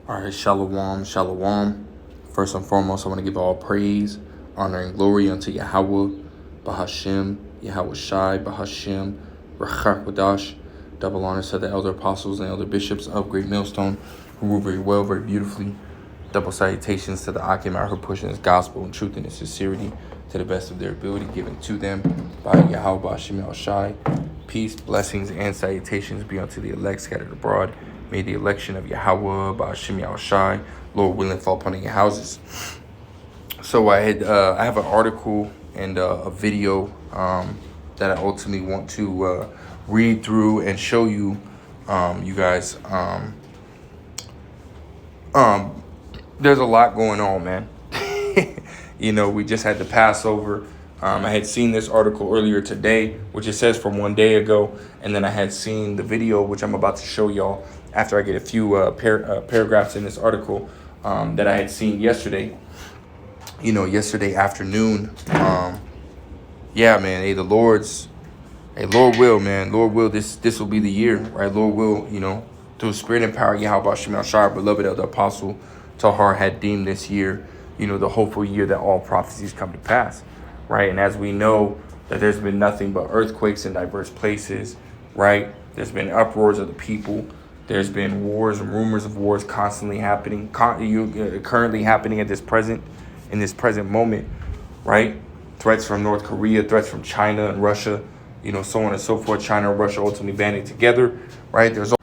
All right, shalom, shalom. First and foremost, I want to give all praise, honor, and glory unto Yahweh, Bahashem, Yahweh Shai, Bahashem, Rachakwadash. Double honors to the elder apostles and elder bishops of Great Millstone, who rule very well, very beautifully. Double salutations to the Akim out who pushing his gospel and truth and his sincerity to the best of their ability, given to them by Yahweh, Bahashem, Yahweh Shai. Peace, blessings, and salutations be unto the elect scattered abroad. May the election of Yahweh, Ba'ashim Yahushai, Lord willing, fall upon your houses. So I have an article and a video that I ultimately want to read through and show you, you guys. There's a lot going on, man. We just had the Passover. I had seen this article earlier today, which it says from 1 day ago, and then I had seen the video, which I'm about to show y'all after I get a few paragraphs in this article that I had seen yesterday. Yesterday afternoon. Yeah, man. Hey, Lord will, man. Lord will. This will be the year, right? Lord will, through spirit and power, Yahweh Shemel Shar, beloved of the apostle Tahar, had deemed this year, the hopeful year that all prophecies come to pass. Right, and as we know that there's been nothing but earthquakes in diverse places, right? There's been uproars of the people. There's been wars and rumors of wars constantly happening, currently happening in this present moment, right? Threats from North Korea, threats from China and Russia, so on and so forth. China and Russia ultimately banding together, right? It's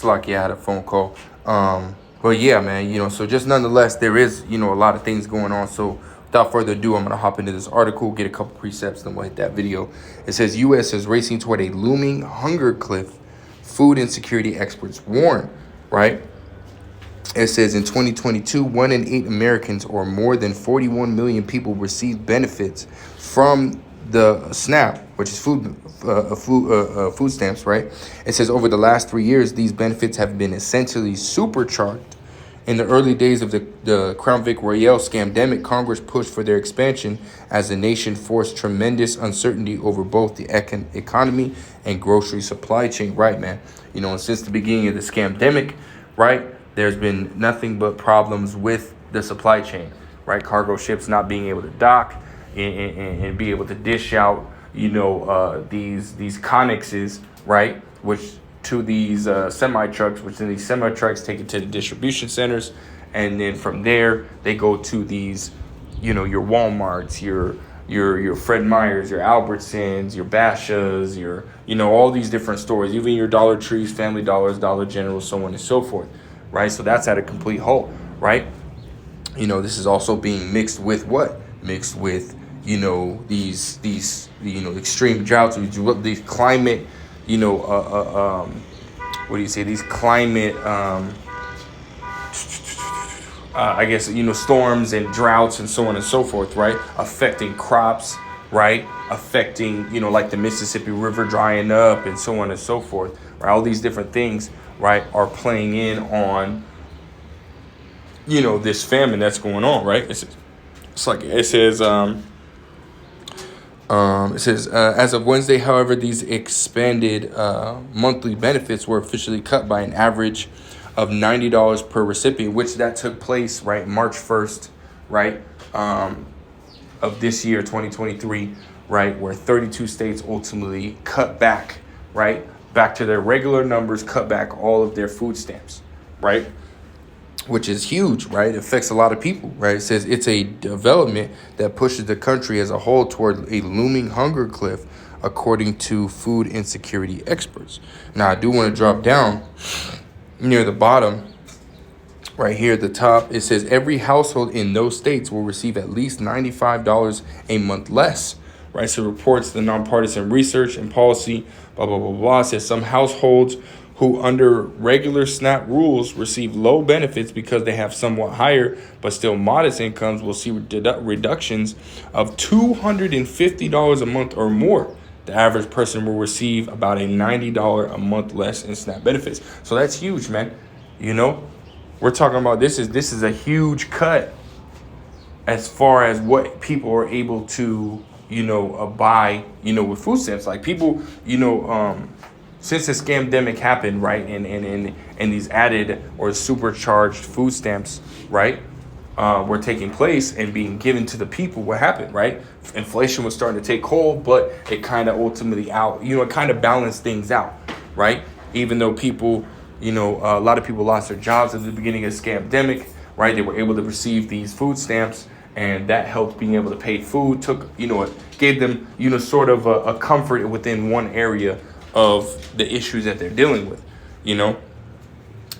like, I had a phone call. But yeah, man, so just nonetheless, there is, a lot of things going on. So without further ado, I'm going to hop into this article, get a couple precepts, then we'll hit that video. It says, U.S. is racing toward a looming hunger cliff, food insecurity experts warn, right? It says in 2022, 1 in 8 Americans, or more than 41 million people, received benefits from the SNAP, which is food stamps, right? It says over the last 3 years, these benefits have been essentially supercharged. In the early days of the Crown Vic Royale scamdemic, Congress pushed for their expansion as the nation faced tremendous uncertainty over both the economy and grocery supply chain. Right, man. And since the beginning of the scamdemic, right, there's been nothing but problems with the supply chain, right? Cargo ships not being able to dock and be able to dish out, these connexes, right, which to these semi-trucks, which then these semi-trucks take it to the distribution centers. And then from there, they go to these, your Walmarts, your Fred Meyers, your Albertsons, your Bashas, your, all these different stores, even your Dollar Trees, Family Dollars, Dollar General, so on and so forth, right? So that's at a complete halt, right? This is also being mixed with what? Mixed with, these extreme droughts, these climate, what do you say? These climate, I guess, storms and droughts and so on and so forth, right? Affecting crops, right? Affecting, like the Mississippi River drying up and so on and so forth, right? All these different things, right, are playing in on, this famine that's going on, right? It says, as of Wednesday, however, these expanded monthly benefits were officially cut by an average of $90 per recipient, which that took place, right, March 1st, right, of this year, 2023, right, where 32 states ultimately cut back, right, back to their regular numbers, cut back all of their food stamps, right? Which is huge, right? It affects a lot of people, right? It says it's a development that pushes the country as a whole toward a looming hunger cliff, according to food insecurity experts. Now, I do want to drop down near the bottom, right here at the top. It says every household in those states will receive at least $95 a month less, right? So reports the nonpartisan research and policy, blah, blah, blah, blah. It says some households who under regular SNAP rules receive low benefits because they have somewhat higher but still modest incomes will see reductions of $250 a month or more. The average person will receive about a $90 a month less in SNAP benefits. So that's huge, man. We're talking about this is a huge cut as far as what people are able to, buy, with food stamps. Like people, since the scamdemic happened, right, and these added or supercharged food stamps, right, were taking place and being given to the people, what happened, right? Inflation was starting to take hold, but it kind of ultimately it kind of balanced things out, right? Even though people, a lot of people lost their jobs at the beginning of the scamdemic, right? They were able to receive these food stamps, and that helped being able to pay food, it gave them, sort of a comfort within one area of the issues that they're dealing with,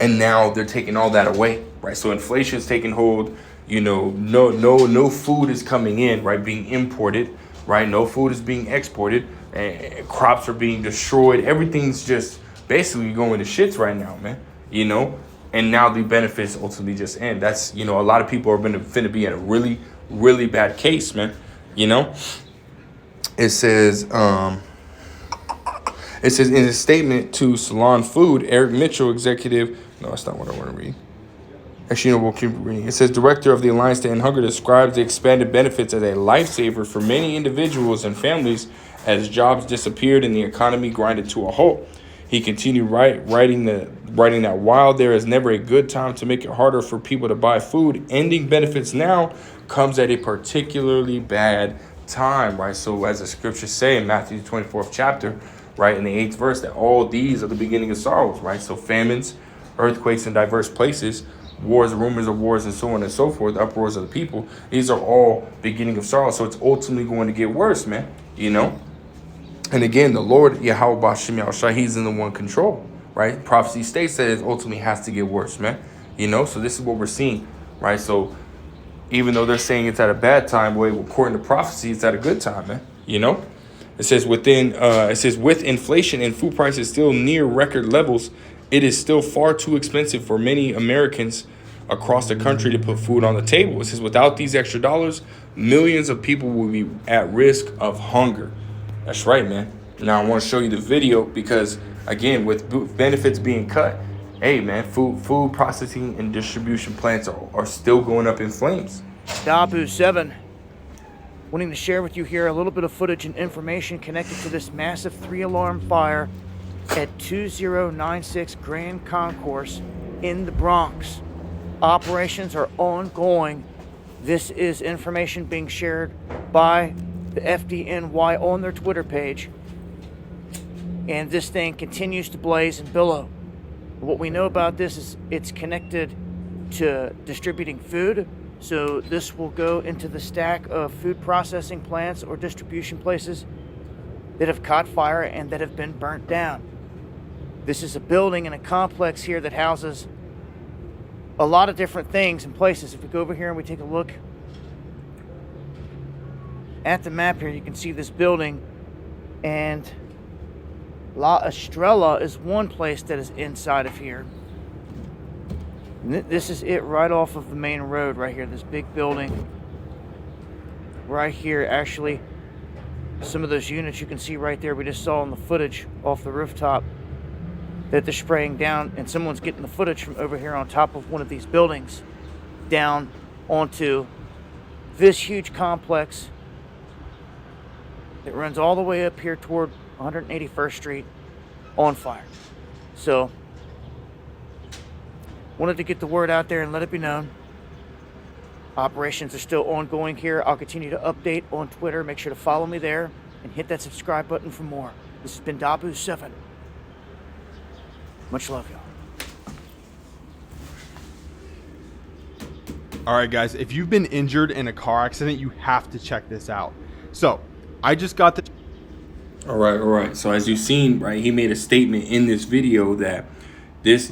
and now they're taking all that away, right? So inflation is taking hold, no food is coming in, right? Being imported, right? No food is being exported, and crops are being destroyed. Everything's just basically going to shits right now, man, and now the benefits ultimately just end. That's, a lot of people are finna be in a really, really bad case, man. It says in a statement to Salon Food, Eric Mitchell, executive. No, that's not what I want to read. Actually, we'll keep reading. It says, director of the Alliance to End Hunger describes the expanded benefits as a lifesaver for many individuals and families as jobs disappeared and the economy grinded to a halt. He continued writing that while there is never a good time to make it harder for people to buy food, ending benefits now comes at a particularly bad time, right? So as the scriptures say in Matthew 24th chapter, right, in the 8th verse, that all these are the beginning of sorrows, right? So famines, earthquakes in diverse places, wars, rumors of wars, and so on and so forth, uproars of the people. These are all beginning of sorrow. So it's ultimately going to get worse, man, And again, the Lord, Yahweh B'Shem Yahushua, he's in the one control, right? Prophecy states that it ultimately has to get worse, man. So this is what we're seeing, right? So even though they're saying it's at a bad time, well, according to prophecy, it's at a good time, man. It says with inflation and food prices still near record levels, it is still far too expensive for many Americans across the country to put food on the table. It says without these extra dollars, millions of people will be at risk of hunger. That's right, man. Now I want to show you the video because, again, with benefits being cut, hey, man, food processing and distribution plants are still going up in flames. Dabu 7, wanting to share with you here a little bit of footage and information connected to this massive 3-alarm fire at 2096 Grand Concourse in the Bronx. Operations are ongoing. This is information being shared by the FDNY on their Twitter page. And this thing continues to blaze and billow. What we know about this is it's connected to distributing food. So this will go into the stack of food processing plants or distribution places that have caught fire and that have been burnt down. This is a building and a complex here that houses a lot of different things and places. If we go over here and we take a look at the map here, you can see this building, and La Estrella is one place that is inside of here. And this is it right off of the main road right here, this big building right here. Actually, some of those units you can see right there, we just saw in the footage off the rooftop that they're spraying down, and someone's getting the footage from over here on top of one of these buildings down onto this huge complex that runs all the way up here toward 181st Street on fire. So wanted to get the word out there and let it be known. Operations are still ongoing here. I'll continue to update on Twitter. Make sure to follow me there and hit that subscribe button for more. This has been Dabu 7. Much love, y'all. All right, guys, if you've been injured in a car accident, you have to check this out. So I just got the... All right. So as you've seen, right, he made a statement in this video that this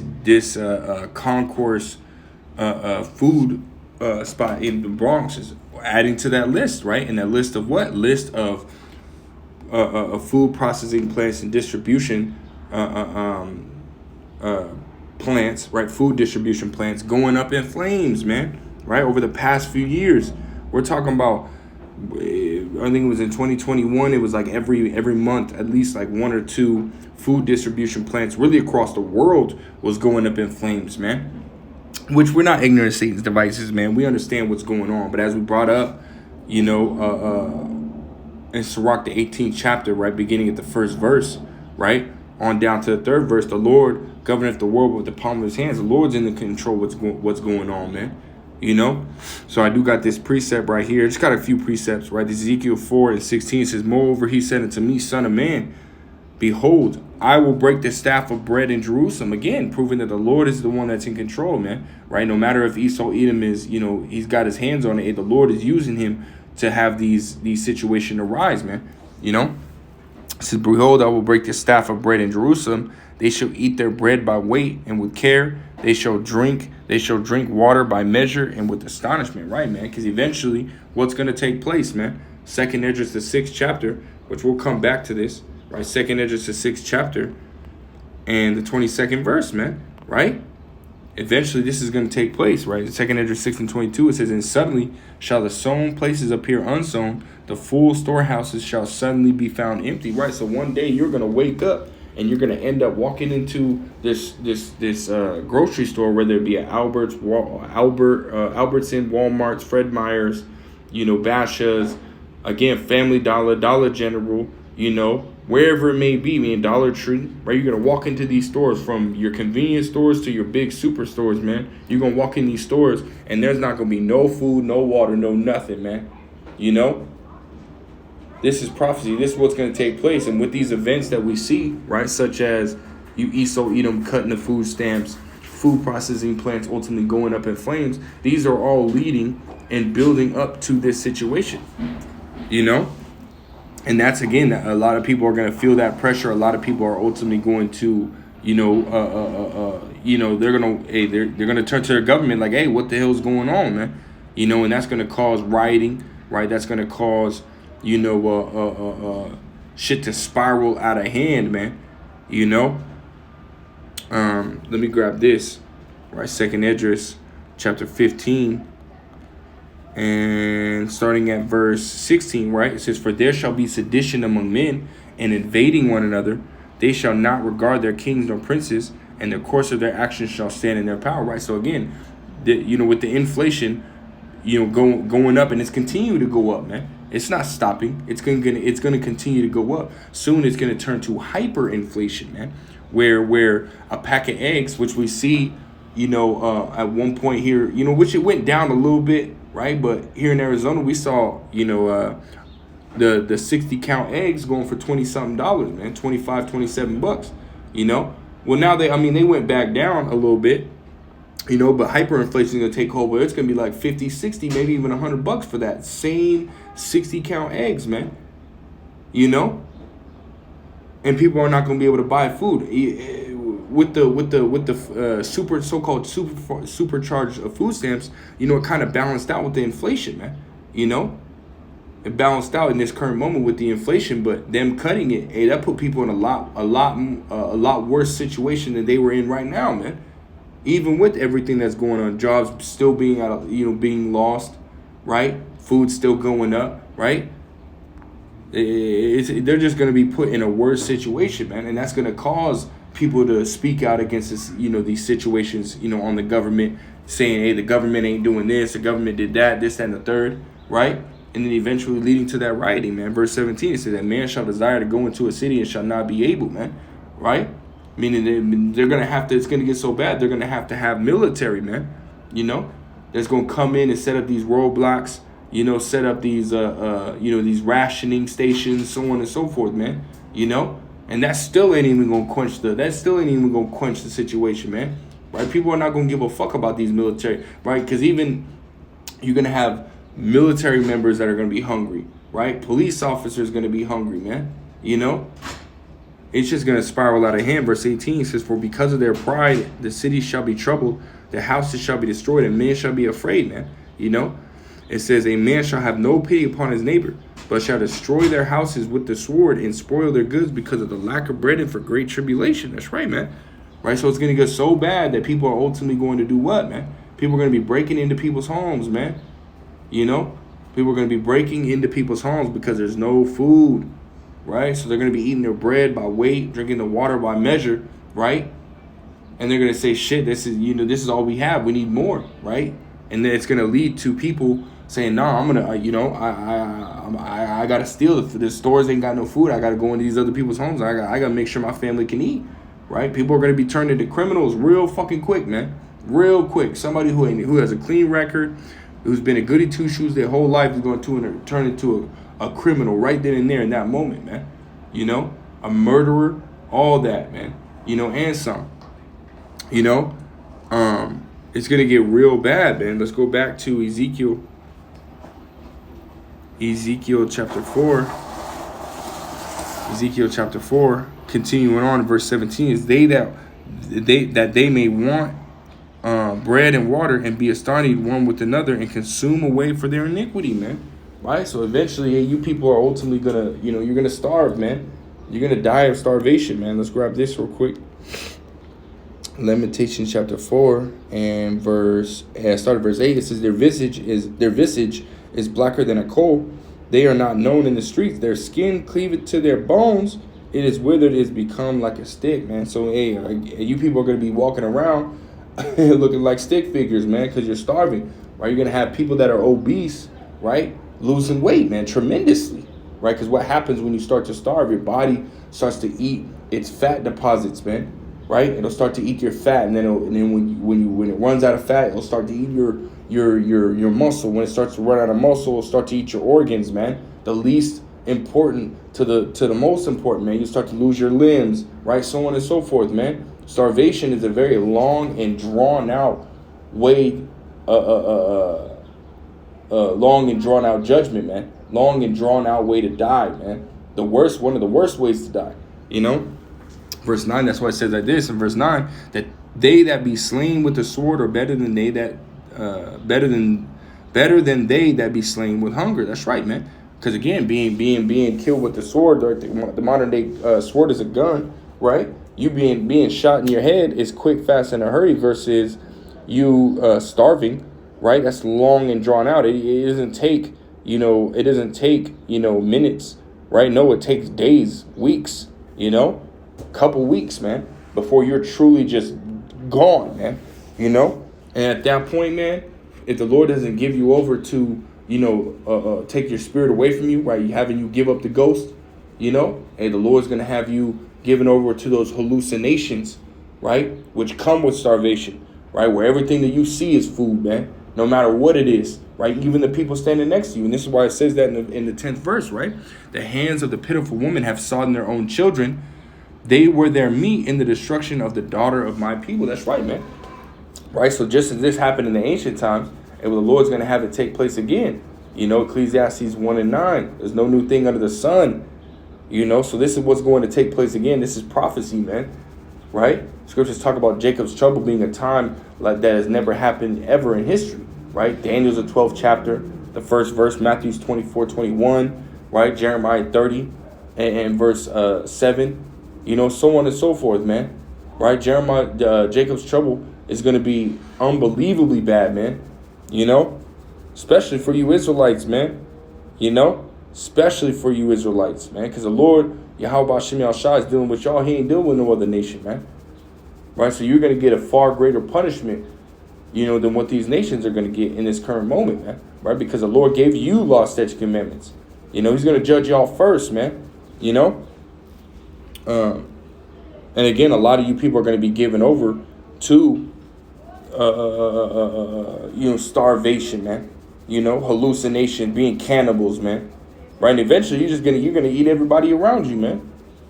concourse food spot in the Bronx is adding to that list, right? And that list of what? List of food processing plants and distribution plants, right? Food distribution plants going up in flames, man, right? Over the past few years. We're talking about, I think it was in 2021, it was like every month, at least like 1 or 2 food distribution plants really across the world was going up in flames, man. Which we're not ignorant of Satan's devices, man. We understand what's going on. But as we brought up, in Sirach, the 18th chapter, right, beginning at the first verse, right, On down to the third verse, the Lord governeth the world with the palm of his hands. The Lord's in the control what's going on, man. You know? So I do got this precept right here. Just got a few precepts, right? This Ezekiel 4:16 says, moreover, he said unto me, son of man, behold, I will break the staff of bread in Jerusalem. Again, proving that the Lord is the one that's in control, man. Right? No matter if Esau Edom is, he's got his hands on it. The Lord is using him to have these situations arise, man. It says, behold, I will break the staff of bread in Jerusalem. They shall eat their bread by weight and with care. They shall drink water by measure and with astonishment. Right, man? Because eventually, what's going to take place, man? 2nd Esdras, the 6th chapter, which we'll come back to this, right? 2nd Esdras, the 6th chapter, and the 22nd verse, man, right? Eventually, this is going to take place, right? 2nd Esdras 6 and 22, it says, and suddenly shall the sown places appear unsown. The full storehouses shall suddenly be found empty, right? So one day you're going to wake up and you're going to end up walking into this grocery store, whether it be at Albertsons, Walmart's, Fred Meyer's, Basha's, again, Family Dollar, Dollar General, wherever it may be, Dollar Tree, right? You're going to walk into these stores, from your convenience stores to your big superstores, man. You're going to walk in these stores and there's not going to be no food, no water, no nothing, man. This is prophecy. This is what's going to take place. And with these events that we see, right, such as Esau Edom cutting the food stamps, food processing plants ultimately going up in flames, these are all leading and building up to this situation, And that's, again, a lot of people are going to feel that pressure. A lot of people are ultimately going to, they're going to turn to their government like, hey, what the hell's going on, man? And that's going to cause rioting, right? That's going to cause, shit to spiral out of hand, man. Let me grab this, right? 2nd Esdras, chapter 15. And starting at verse 16, right? It says, for there shall be sedition among men, and invading one another. They shall not regard their kings nor princes, and the course of their actions shall stand in their power, right? So again, with the inflation, going up, and it's continuing to go up, man. It's not stopping. It's gonna continue to go up. Soon it's gonna turn to hyperinflation, man. Where a pack of eggs, which we see, at one point here, which it went down a little bit, right? But here in Arizona, we saw, the 60 count eggs going for $20-something, man, $25-27. Well, now they went back down a little bit, but hyperinflation is going to take hold, but it's going to be like 50, 60, maybe even $100 for that same 60 count eggs, man. And people are not going to be able to buy food with the so-called supercharged food stamps. It kind of balanced out with the inflation, man. It balanced out in this current moment with the inflation, but them cutting it, hey, that put people in a lot worse situation than they were in right now, man. Even with everything that's going on, jobs still being being lost, right? Food still going up, right? They're just going to be put in a worse situation, man, and that's going to cause people to speak out against this, these situations, on the government, saying, hey, the government ain't doing this, the government did that, this, that, and the third, right? And then eventually leading to that rioting, man. Verse 17, it says that man shall desire to go into a city and shall not be able, man, right? Meaning they're going to have to, it's going to get so bad, they're going to have military, man, that's going to come in and set up these roadblocks, set up these, these rationing stations, so on and so forth, man, and that still ain't even going to quench the situation, man, right? People are not going to give a fuck about these military, right? Because even you're going to have military members that are going to be hungry, right? Police officers going to be hungry, man, It's just going to spiral out of hand. Verse 18 says, for because of their pride, the cities shall be troubled, the houses shall be destroyed, and men shall be afraid, man. It says, a man shall have no pity upon his neighbor, but shall destroy their houses with the sword and spoil their goods because of the lack of bread and for great tribulation. That's right, man. Right? So it's going to get so bad that people are ultimately going to do what, man? People are going to be breaking into people's homes, man. People are going to be breaking into people's homes because there's no food. Right? So they're going to be eating their bread by weight, drinking the water by measure, right? And they're going to say, shit, this is all we have. We need more, right? And then it's going to lead to people saying, "No, I'm gonna, I gotta steal it. The stores ain't got no food. I gotta go into these other people's homes. I gotta make sure my family can eat." Right? People are gonna be turned into criminals real fucking quick, man. Real quick. Somebody who has a clean record, who's been a goody two shoes their whole life, is going to turn into a criminal right then and there in that moment, man. You know, a murderer, all that, man. You know, and some. You know, it's gonna get real bad, man. Let's go back to Ezekiel chapter 4. Ezekiel chapter 4, continuing on in verse 17, is they may want bread and water and be astonished one with another and consume away for their iniquity, man. Right? So eventually, you people are ultimately gonna, you're gonna starve, man. You're gonna die of starvation, man. Let's grab this real quick. Lamentations chapter 4 and start at verse 8. It says, their visage is blacker than a coal. They are not known in the streets. Their skin cleaveth to their bones. It is withered, it is become like a stick, man. So, hey, you people are going to be walking around looking like stick figures, man, because you're starving, right? You're going to have people that are obese, right, losing weight, man, tremendously, right? Because what happens when you start to starve, your body starts to eat its fat deposits, man, right? It'll start to eat your fat, and then when it runs out of fat, it'll start to eat your muscle. When it starts to run out of muscle, it'll start to eat your organs, man. The least important to the most important, man. You start to lose your limbs, right? So on and so forth, man. Starvation is a very long and drawn out way, long and drawn out judgment, man. Long and drawn out way to die, man. One of the worst ways to die, you know. Verse 9, that's why it says like this in verse 9, that they that be slain with the sword are better than they that be slain with hunger. That's right, man. Because again, being killed with the sword, or the modern day sword is a gun, right? You being shot in your head is quick, fast, and a hurry versus you starving, right? That's long and drawn out. It doesn't take minutes, right? No, it takes days, weeks, couple weeks, man, before you're truly just gone, man, and at that point, man, if the Lord doesn't give you over to, take your spirit away from you, right, having you give up the ghost, and the Lord's going to have you given over to those hallucinations, right, which come with starvation, right, where everything that you see is food, man, no matter what it is, right, even the people standing next to you. And this is why it says that in the 10th verse, right, the hands of the pitiful woman have sodden their own children. They were their meat in the destruction of the daughter of my people. That's right, man. Right? So just as this happened in the ancient times, and the Lord's going to have it take place again. Ecclesiastes 1 and 9. There's no new thing under the sun. So this is what's going to take place again. This is prophecy, man. Right? Scriptures talk about Jacob's trouble being a time like that has never happened ever in history. Right? Daniel's the 12th chapter, the first verse, Matthew's 24:21, right? Jeremiah 30 and verse 7. So on and so forth, man. Right? Jacob's trouble is going to be unbelievably bad, man. Especially for you Israelites, man. Especially for you Israelites, man. Because the Lord, Yahweh Shem Shah, is dealing with y'all. He ain't dealing with no other nation, man. Right? So you're going to get a far greater punishment, than what these nations are going to get in this current moment, man. Right? Because the Lord gave you law, statutes, commandments. He's going to judge y'all first, man. And again, a lot of you people are going to be given over to, starvation, man. Hallucination, being cannibals, man. Right? And eventually, you're gonna eat everybody around you, man.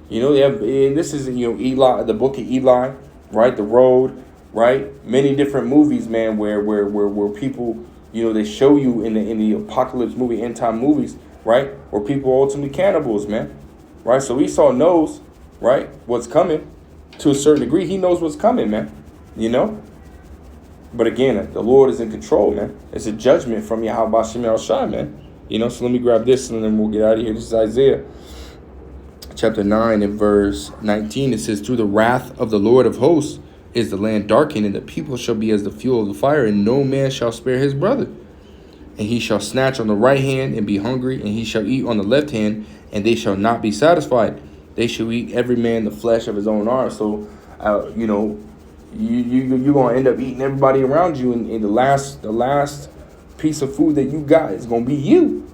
They have, and this is Eli, the book of Eli, right? The Road, right? Many different movies, man, where people, they show you in the apocalypse movie, end time movies, right? Where people are ultimately cannibals, man. Right? So Esau knows, right, what's coming to a certain degree. He knows what's coming, man. But again, the Lord is in control, man. It's a judgment from Yahweh Shem Shai, man. So let me grab this and then we'll get out of here. This is Isaiah chapter 9 and verse 19. It says, through the wrath of the Lord of hosts is the land darkened, and the people shall be as the fuel of the fire, and no man shall spare his brother. And he shall snatch on the right hand and be hungry, and he shall eat on the left hand, and they shall not be satisfied. They shall eat every man the flesh of his own arm. So, you're going to end up eating everybody around you. And the last piece of food that you got is gonna be you.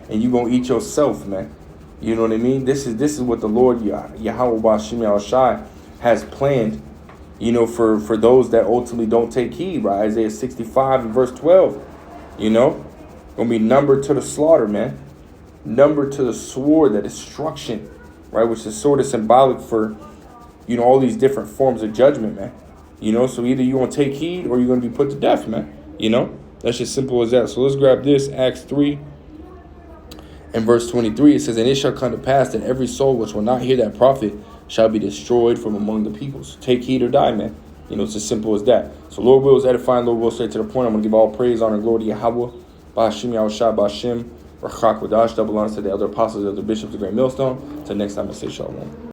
And you gonna eat yourself, man. You know what I mean? This is what the Lord Yahweh Bashim Yahushai has planned, you know, for those that ultimately don't take heed, right? Isaiah 65 and verse 12, you know, gonna be numbered to the slaughter, man. Numbered to the sword, that destruction, right? Which the sword is symbolic for, you know, all these different forms of judgment, man. You know, so either you gonna take heed or you're gonna be put to death, man. You know, that's just simple as that. So let's grab this, Acts 3 and verse 23. It says, and it shall come to pass that every soul which will not hear that prophet shall be destroyed from among the peoples. Take heed or die, man. You know, it's as simple as that. So Lord will is edifying, Lord will say to the point. I'm going to give all praise, honor, and glory to Yahweh. Ba'ashim Yahushua, Ba'ashim, Rachak Wadash, double honors to the elder apostles, the elder bishops, the great millstone. Till next time, I say shalom.